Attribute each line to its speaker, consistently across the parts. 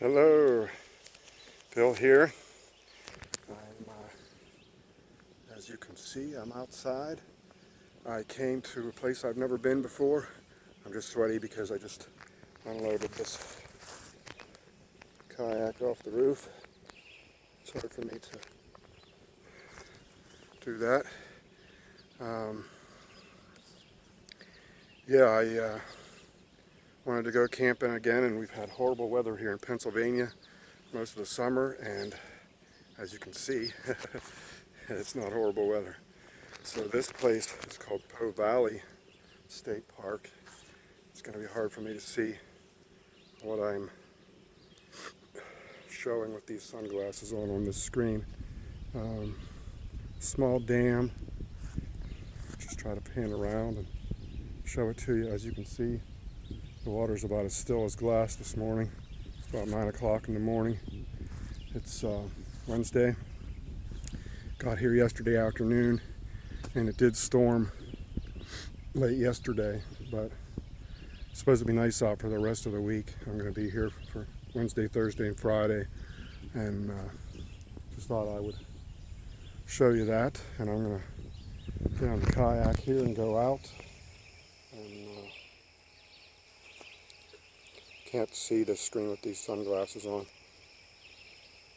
Speaker 1: Hello, Bill here. As you can see, I'm outside. I came to a place I've never been before. I'm just sweaty because I just unloaded this kayak off the roof. It's hard for me to do that. I wanted to go camping again, and we've had horrible weather here in Pennsylvania most of the summer, and as you can see, it's not horrible weather. So this place is called Poe Valley State Park. It's going to be hard for me to see what I'm showing with these sunglasses on this screen. Small dam. Just try to pan around and show it to you. As you can see, the water's about as still as glass this morning. It's about 9 o'clock in the morning. It's Wednesday. Got here yesterday afternoon, and it did storm late yesterday, but it's supposed to be nice out for the rest of the week. I'm going to be here for Wednesday, Thursday, and Friday, and just thought I would show you that. And I'm going to get on the kayak here and go out. And can't see the screen with these sunglasses on.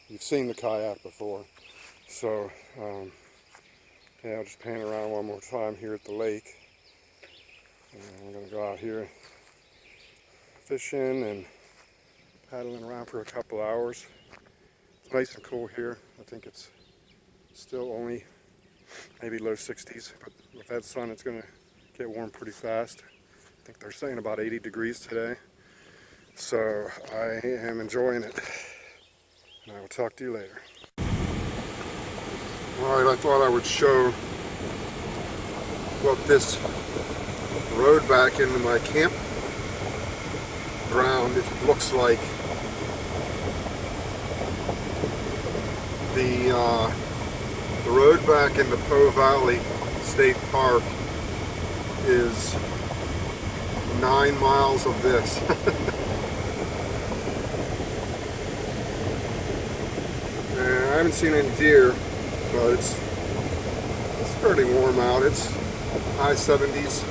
Speaker 1: You've seen the kayak before, so yeah, I'll just pan around one more time here at the lake. And I'm going to go out here fishing and paddling around for a couple hours. It's nice and cool here. I think it's still only maybe low 60s, but with that sun it's going to get warm pretty fast. I think they're saying about 80 degrees today. So I am enjoying it, and I will talk to you later. Alright, I thought I would show what this road back into my campground looks like. The road back into Poe Valley State Park is 9 miles of this. And I haven't seen any deer, but it's fairly warm out. It's high 70s,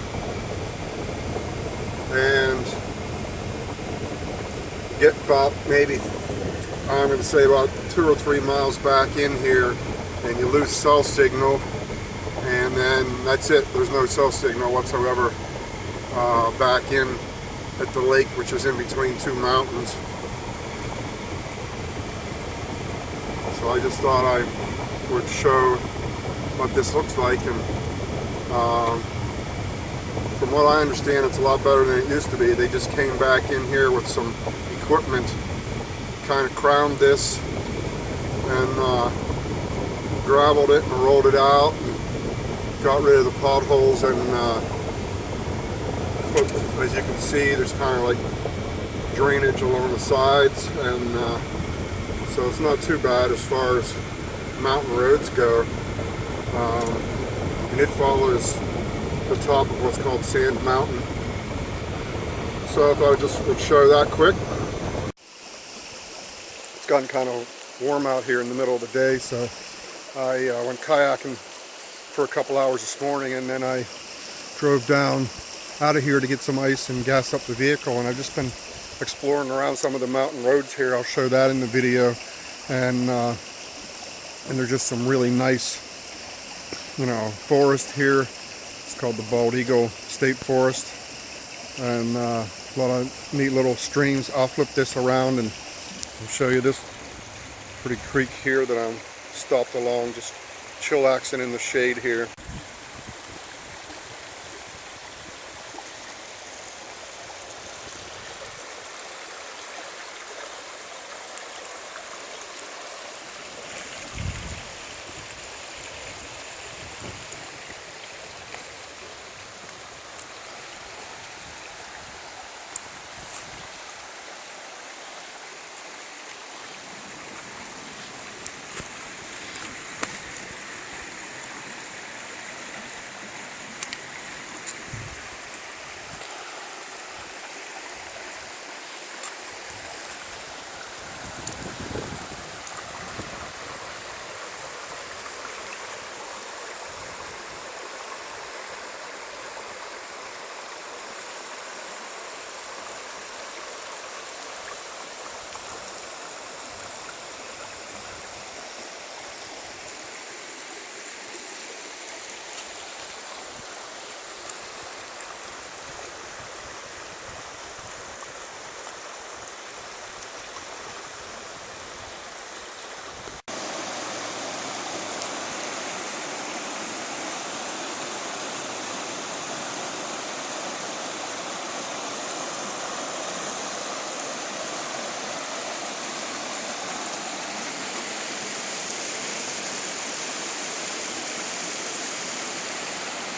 Speaker 1: and get about maybe, I'm going to say about 2 or 3 miles back in here, and you lose cell signal, and then that's it. There's no cell signal whatsoever back in at the lake, which is in between two mountains. So I just thought I would show what this looks like, and from what I understand, it's a lot better than it used to be. They just came back in here with some equipment, kind of crowned this and gravelled it and rolled it out and got rid of the potholes, and as you can see, there's kind of like drainage along the sides, and so it's not too bad as far as mountain roads go. And it follows the top of what's called Sand Mountain. So I thought I just would show that quick. It's gotten kind of warm out here in the middle of the day, so I went kayaking for a couple hours this morning, and then I drove down out of here to get some ice and gas up the vehicle, and I've just been exploring around some of the mountain roads here. I'll show that in the video, and there's just some really nice, forest here. It's called the Bald Eagle State Forest, and a lot of neat little streams. I'll flip this around and show you this pretty creek here that I'm stopped along, just chillaxing in the shade here.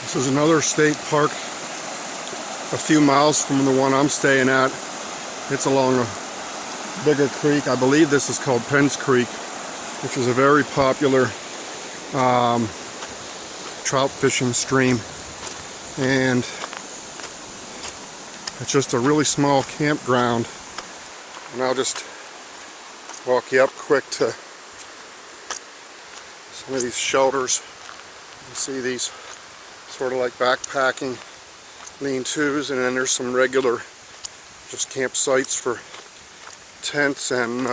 Speaker 1: This is another state park a few miles from the one I'm staying at. It's along a bigger creek. I believe this is called Penn's Creek, which is a very popular trout fishing stream. And it's just a really small campground. And I'll just walk you up quick to some of these shelters. You see these sort of like backpacking lean-tos, and then there's some regular just campsites for tents and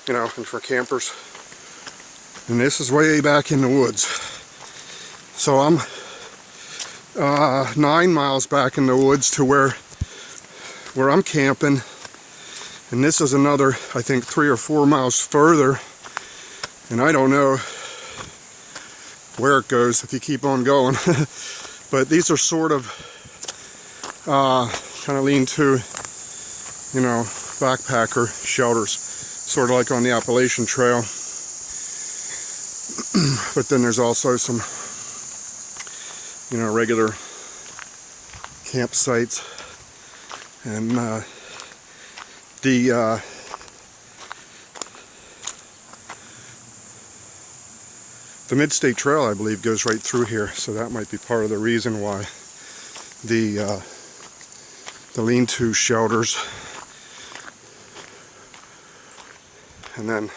Speaker 1: and for campers. And this is way back in the woods. So I'm 9 miles back in the woods to where I'm camping, and this is another, I think, 3 or 4 miles further, and I don't know where it goes if you keep on going. But these are sort of kind of lean-to, backpacker shelters, sort of like on the Appalachian Trail. But then there's also some regular campsites, and the Mid-State Trail, I believe, goes right through here, so that might be part of the reason why the lean-to shelters. And then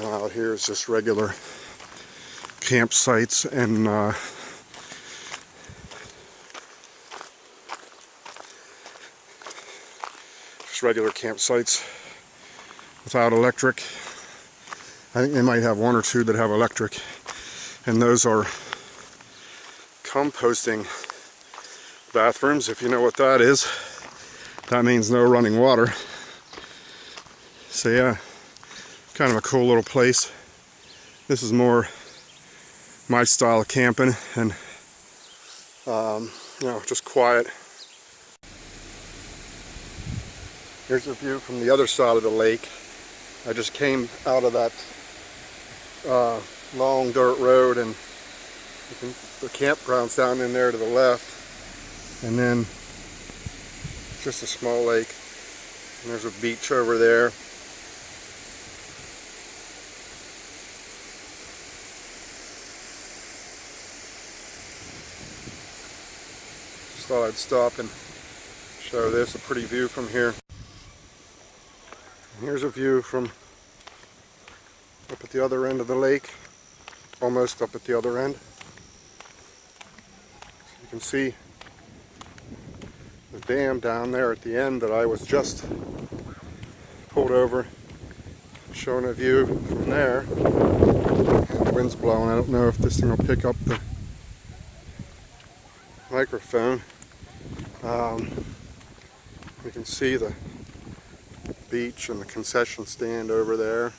Speaker 1: out here is just regular campsites and regular campsites without electric. I think they might have 1 or 2 that have electric, and those are composting bathrooms. If you know what that is, that means no running water. So yeah, kind of a cool little place. This is more my style of camping, and just quiet. Here's a view from the other side of the lake. I just came out of that long dirt road, and the campground's down in there to the left, and then just a small lake, and there's a beach over there. Just thought I'd stop and show this, a pretty view from here. And here's a view from up at the other end of the lake, almost up at the other end. So you can see the dam down there at the end that I was just pulled over, showing a view from there. And the wind's blowing. I don't know if this thing will pick up the microphone. You can see the beach and the concession stand over there.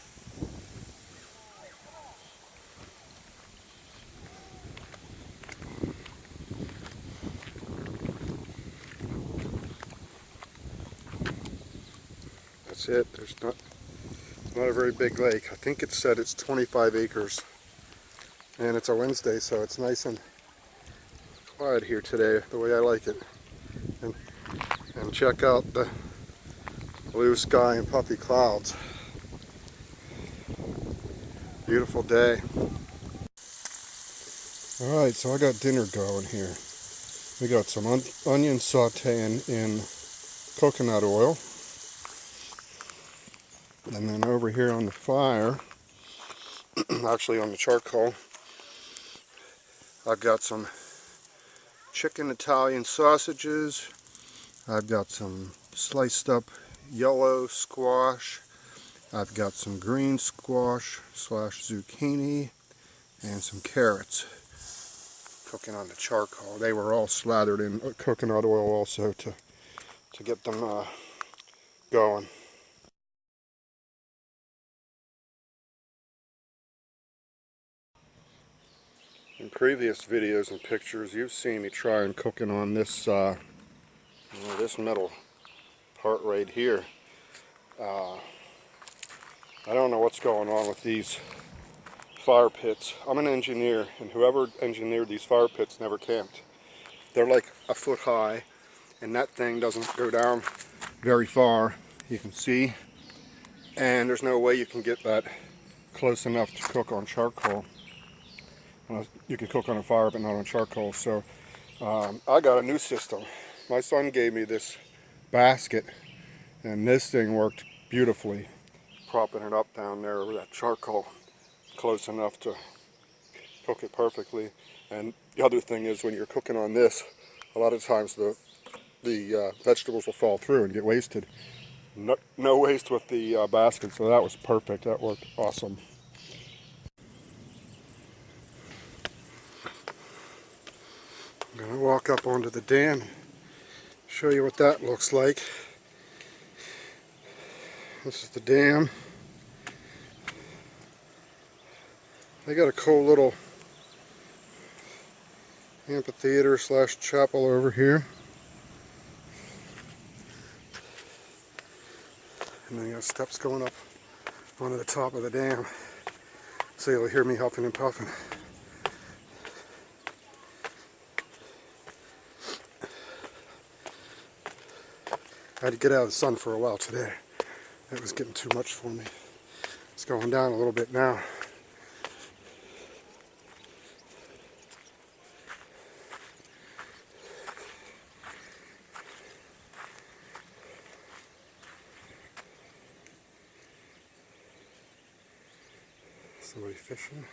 Speaker 1: That's it. It's not a very big lake. I think it said it's 25 acres, and it's a Wednesday, so it's nice and quiet here today, the way I like it. And check out the blue sky and puffy clouds. Beautiful day. Alright, so I got dinner going here. We got some onion sauteing in coconut oil. And then over here on the fire, actually on the charcoal, I've got some chicken Italian sausages. I've got some sliced up yellow squash. I've got some green squash / zucchini, and some carrots cooking on the charcoal. They were all slathered in coconut oil also to get them going. In previous videos and pictures, you've seen me trying cooking on this this metal part right here. I don't know what's going on with these fire pits. I'm an engineer, and whoever engineered these fire pits never camped. They're like a foot high, and that thing doesn't go down very far, you can see, and there's no way you can get that close enough to cook on charcoal. You can cook on a fire but not on charcoal. So I got a new system. My son gave me this basket, and this thing worked beautifully, propping it up down there over that charcoal close enough to cook it perfectly. And the other thing is, when you're cooking on this, a lot of times the vegetables will fall through and get wasted. No waste with the basket, so that was perfect. That worked awesome. I'm going to walk up onto the dam and show you what that looks like. This is the dam. They got a cool little amphitheater / chapel over here. And then you got steps going up onto the top of the dam. So you'll hear me huffing and puffing. I had to get out of the sun for a while today. It was getting too much for me. It's going down a little bit now. Somebody fishing.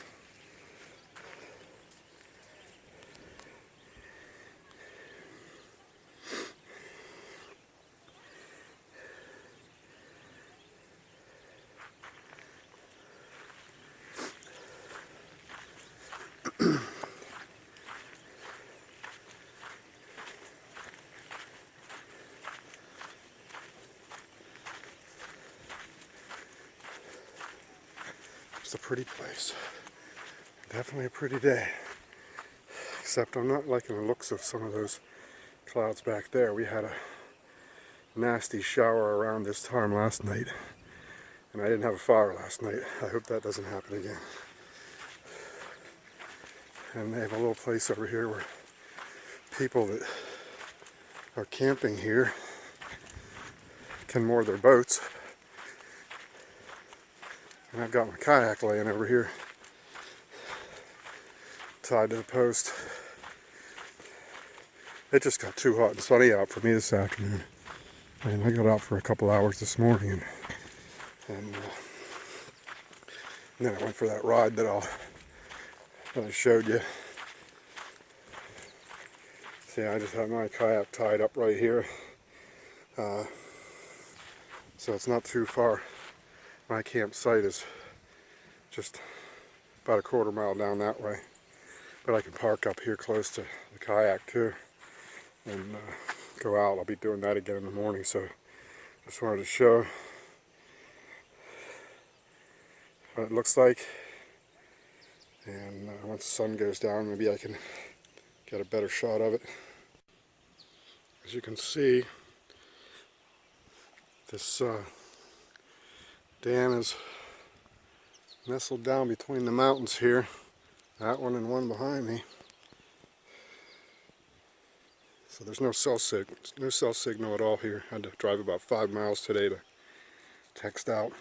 Speaker 1: It's a pretty place. Definitely a pretty day. Except I'm not liking the looks of some of those clouds back there. We had a nasty shower around this time last night, and I didn't have a fire last night. I hope that doesn't happen again. And they have a little place over here where people that are camping here can moor their boats. And I've got my kayak laying over here, tied to the post. It just got too hot and sunny out for me this afternoon. And I got out for a couple hours this morning, and then I went for that ride that I showed you. See, I just have my kayak tied up right here, so it's not too far. My campsite is just about a quarter mile down that way, but I can park up here close to the kayak too and go out. I'll be doing that again in the morning, so just wanted to show what it looks like. And once the sun goes down, maybe I can get a better shot of it. As you can see, this dam is nestled down between the mountains here. That one and one behind me. So there's no cell signal at all here. I had to drive about 5 miles today to text out.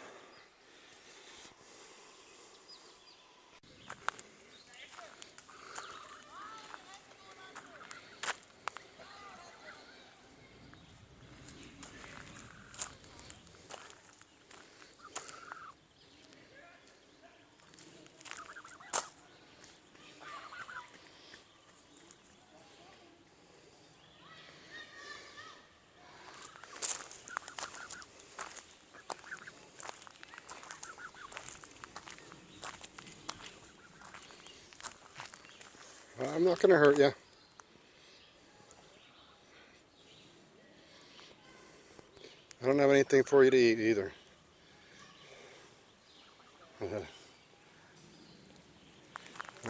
Speaker 1: I'm not going to hurt you. I don't have anything for you to eat either. All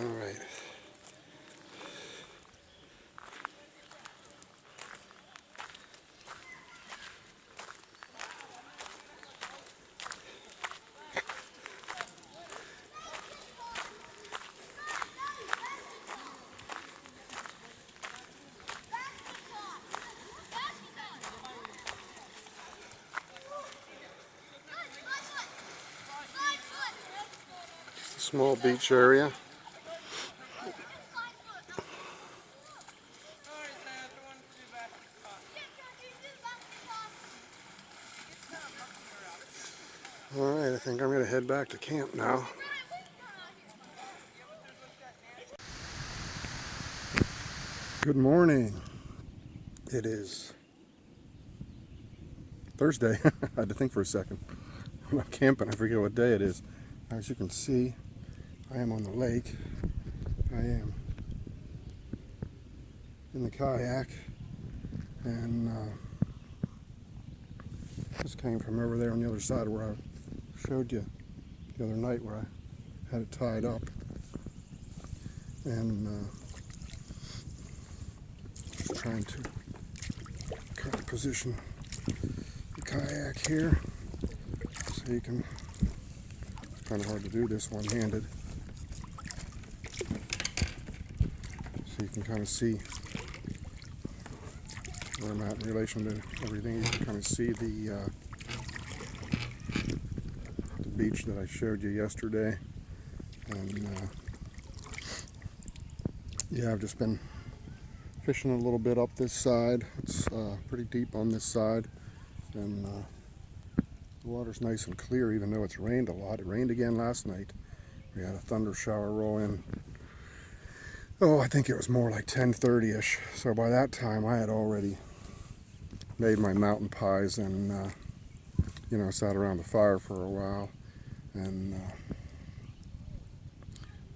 Speaker 1: right. Small beach area. Alright, I think I'm going to head back to camp now. Good morning. It is Thursday. I had to think for a second. I'm not camping, I forget what day it is. As you can see, I am on the lake. I am in the kayak, and just came from over there on the other side where I showed you the other night where I had it tied up. And just trying to kind of position the kayak here so you can, it's kind of hard to do this one-handed, so you can kind of see where I'm at in relation to everything. You can kind of see the beach that I showed you yesterday. And yeah, I've just been fishing a little bit up this side. It's pretty deep on this side, and the water's nice and clear even though it's rained a lot. It rained again last night. We had a thunder shower roll in. Oh, I think it was more like 10:30ish. So by that time I had already made my mountain pies and sat around the fire for a while, and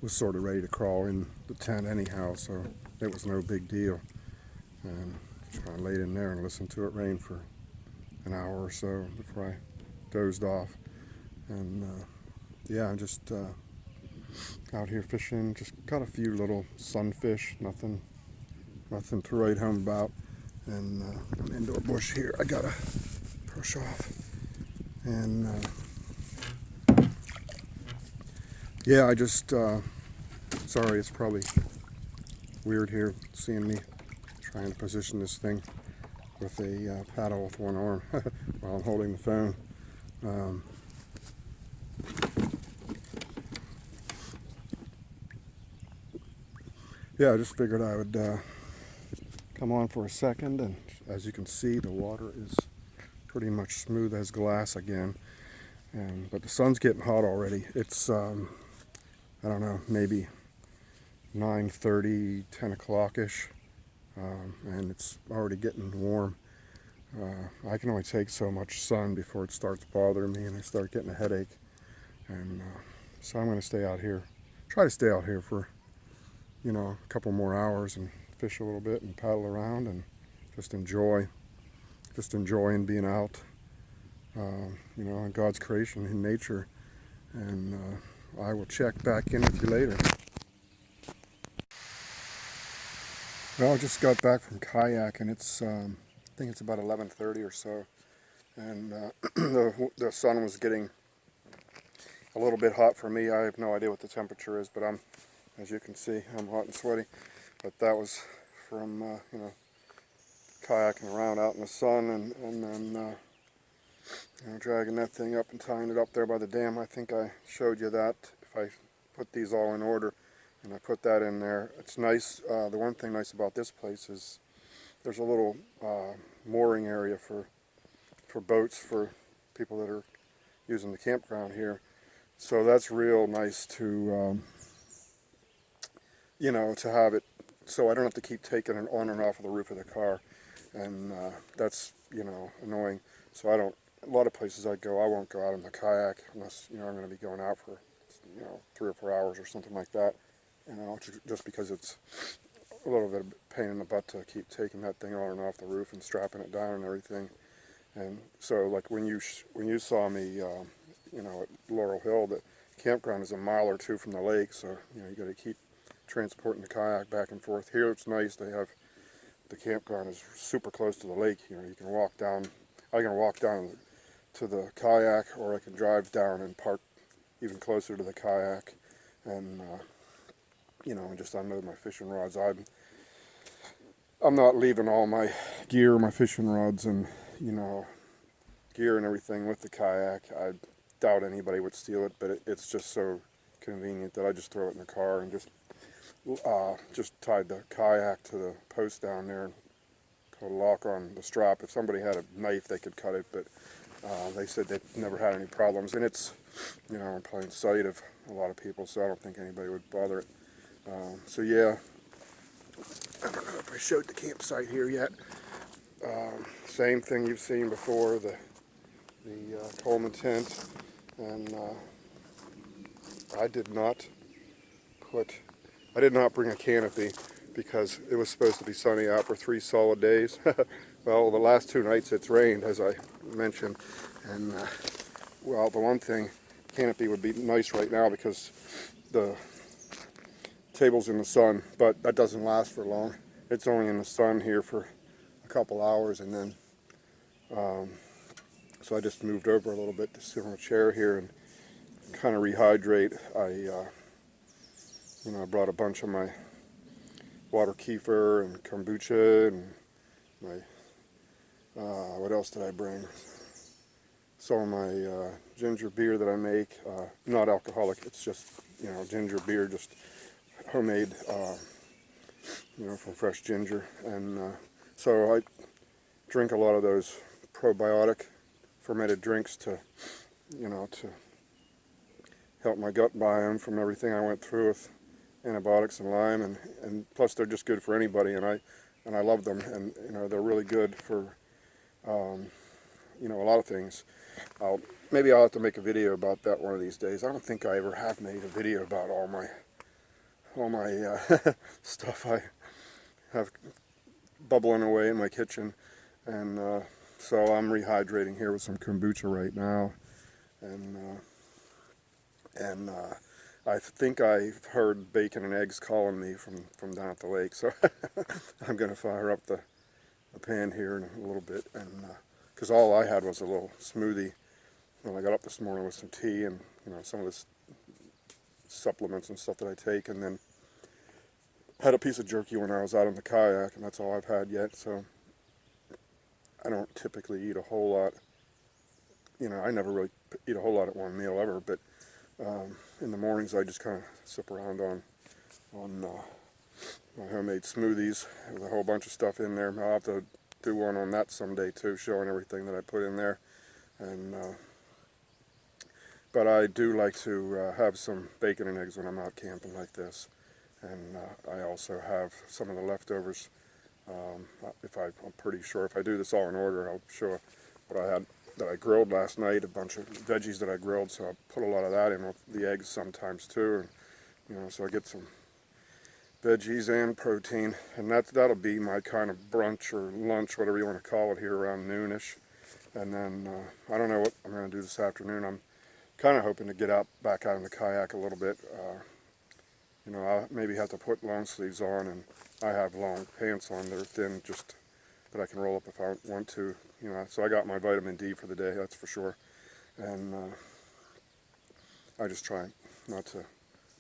Speaker 1: was sort of ready to crawl in the tent anyhow, so it was no big deal. And I laid in there and listened to it rain for an hour or so before I dozed off. And yeah, I'm just out here fishing. Just caught a few little sunfish, nothing to write home about. And I'm into a bush here I gotta push off. And yeah, I just sorry, it's probably weird here seeing me trying to position this thing with a paddle with one arm while I'm holding the phone. Yeah, I just figured I would come on for a second, and as you can see, the water is pretty much smooth as glass again. But the sun's getting hot already. It's I don't know, maybe 9:30, 10 o'clock-ish, and it's already getting warm. I can only take so much sun before it starts bothering me and I start getting a headache. And so I'm going to stay out here, try to stay out here for, a couple more hours and fish a little bit and paddle around and just enjoying being out, in God's creation, in nature. And I will check back in with you later. Well, I just got back from kayaking. It's I think it's about 11:30 or so, and the sun was getting a little bit hot for me. I have no idea what the temperature is, but as you can see, I'm hot and sweaty. But that was from kayaking around out in the sun, and then dragging that thing up and tying it up there by the dam. I think I showed you that. If I put these all in order and I put that in there, it's nice. The one thing nice about this place is there's a little mooring area for boats for people that are using the campground here. So that's real nice to to have it, so I don't have to keep taking it on and off of the roof of the car, and that's annoying. So I don't. A lot of places I go, I won't go out in the kayak unless I'm going to be going out for 3 or 4 hours or something like that. Just because it's a little bit of a pain in the butt to keep taking that thing on and off the roof and strapping it down and everything. And so, like when you saw me, at Laurel Hill, the campground is a mile or two from the lake, so you got to keep transporting the kayak back and forth. Here it's nice. The campground is super close to the lake. You can walk down. I can walk down to the kayak, or I can drive down and park even closer to the kayak, and just unload my fishing rods. I'm not leaving all my gear, my fishing rods, and gear and everything with the kayak. I doubt anybody would steal it, but it's just so convenient that I just throw it in the car and just tied the kayak to the post down there and put a lock on the strap. If somebody had a knife, they could cut it, but they said they'd never had any problems. And it's, you know, in plain sight of a lot of people, so I don't think anybody would bother it. So yeah, I don't know if I showed the campsite here yet. Same thing you've seen before, the Coleman tent, and I did not bring a canopy because it was supposed to be sunny out for 3 solid days. Well, the last 2 nights it's rained, as I mentioned, and well, the one thing, canopy would be nice right now because the table's in the sun, but that doesn't last for long. It's only in the sun here for a couple hours, and then so I just moved over a little bit to sit on a chair here and kind of rehydrate. I brought a bunch of my water kefir and kombucha and my what else did I bring? Some of my ginger beer that I make, not alcoholic. It's just, you know, ginger beer, just homemade, you know, from fresh ginger. And so I drink a lot of those probiotic fermented drinks to, you know, to help my gut biome from everything I went through with antibiotics and Lyme, and plus they're just good for anybody, and I love them, and you know, they're really good for you know, a lot of things. Maybe I'll have to make a video about that one of these days. I don't think I ever have made a video about all my stuff I have bubbling away in my kitchen, and so I'm rehydrating here with some kombucha right now, and I think I've heard bacon and eggs calling me from down at the lake, so I'm going to fire up the pan here in a little bit, and because all I had was a little smoothie when I got up this morning with some tea and, you know, some of the supplements and stuff that I take, and then had a piece of jerky when I was out on the kayak, and that's all I've had yet. So I don't typically eat a whole lot. You know, I never really eat a whole lot at one meal ever, but in the mornings I just kind of sip around on my homemade smoothies with a whole bunch of stuff in there. I'll have to do one on that someday too, showing everything that I put in there. And but I do like to have some bacon and eggs when I'm out camping like this. And I also have some of the leftovers. I'm pretty sure if I do this all in order, I'll show what I had that I grilled last night, a bunch of veggies that I grilled, so I put a lot of that in with the eggs sometimes too, and you know, so I get some veggies and protein, and that'll be my kind of brunch or lunch, whatever you want to call it, here around noonish. And then I don't know what I'm going to do this afternoon. I'm kind of hoping to get back out in the kayak a little bit. You know, I'll maybe have to put long sleeves on, and I have long pants on that are thin, just that I can roll up if I want to. You know, so I got my vitamin D for the day, that's for sure. And I just try not to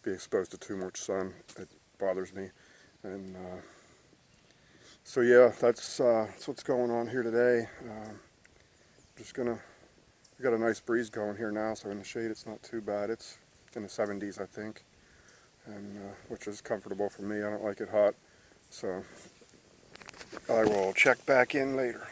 Speaker 1: be exposed to too much sun. It bothers me. And so yeah, that's what's going on here today. We got a nice breeze going here now, so in the shade it's not too bad. It's in the 70s, I think, and which is comfortable for me. I don't like it hot, so I will check back in later.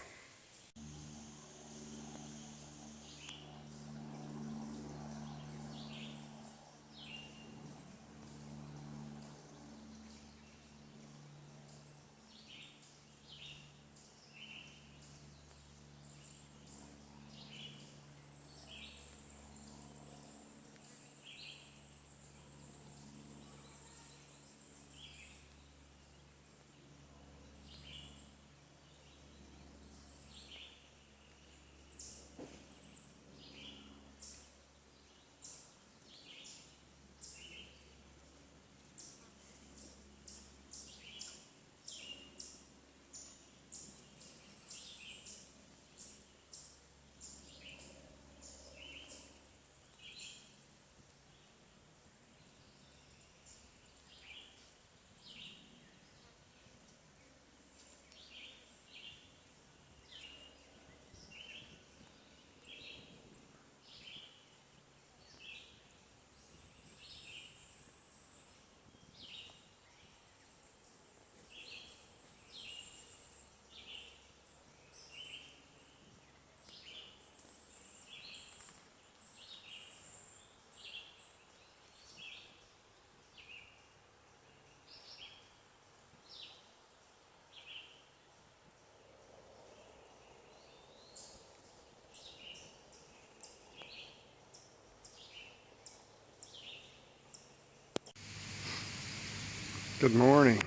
Speaker 1: Good morning.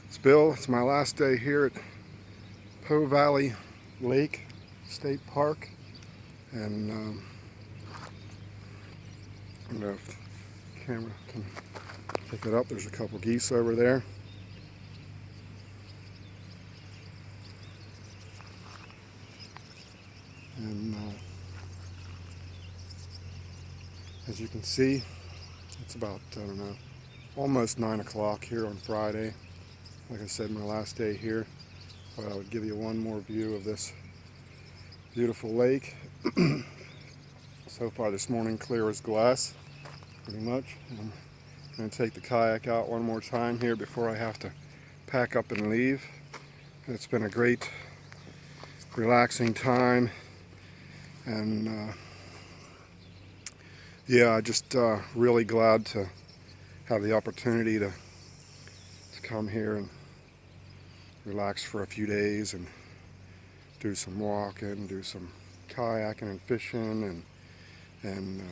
Speaker 1: It's Bill. It's my last day here at Poe Valley Lake State Park, and I don't know if the camera can pick it up. There's a couple geese over there. And as you can see, it's about, I don't know, almost 9 o'clock here on Friday. Like I said, my last day here. But I would give you one more view of this beautiful lake. So far this morning, clear as glass, pretty much. I'm going to take the kayak out one more time here before I have to pack up and leave. It's been a great, relaxing time, and yeah, just really glad to have the opportunity to come here and relax for a few days and do some walking, do some kayaking and fishing, and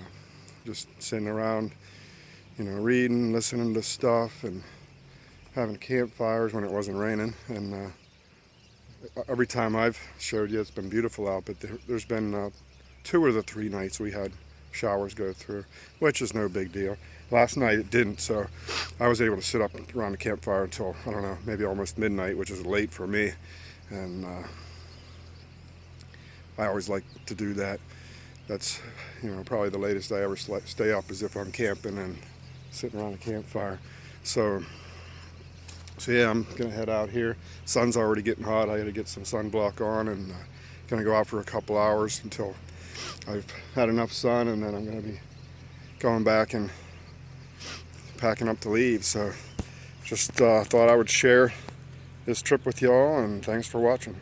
Speaker 1: just sitting around, you know, reading, listening to stuff, and having campfires when it wasn't raining. And every time I've showed you, it's been beautiful out, but there's been 2 of the 3 nights we had showers go through, which is no big deal. Last night it didn't, so I was able to sit up around the campfire until, I don't know, maybe almost midnight, which is late for me. And I always like to do that. That's, you know, probably the latest I ever stay up is if I'm camping and sitting around a campfire. So yeah, I'm gonna head out here. Sun's already getting hot. I gotta get some sunblock on, and gonna go out for a couple hours until I've had enough sun, and then I'm gonna be going back and packing up to leave. So just thought I would share this trip with y'all, and thanks for watching.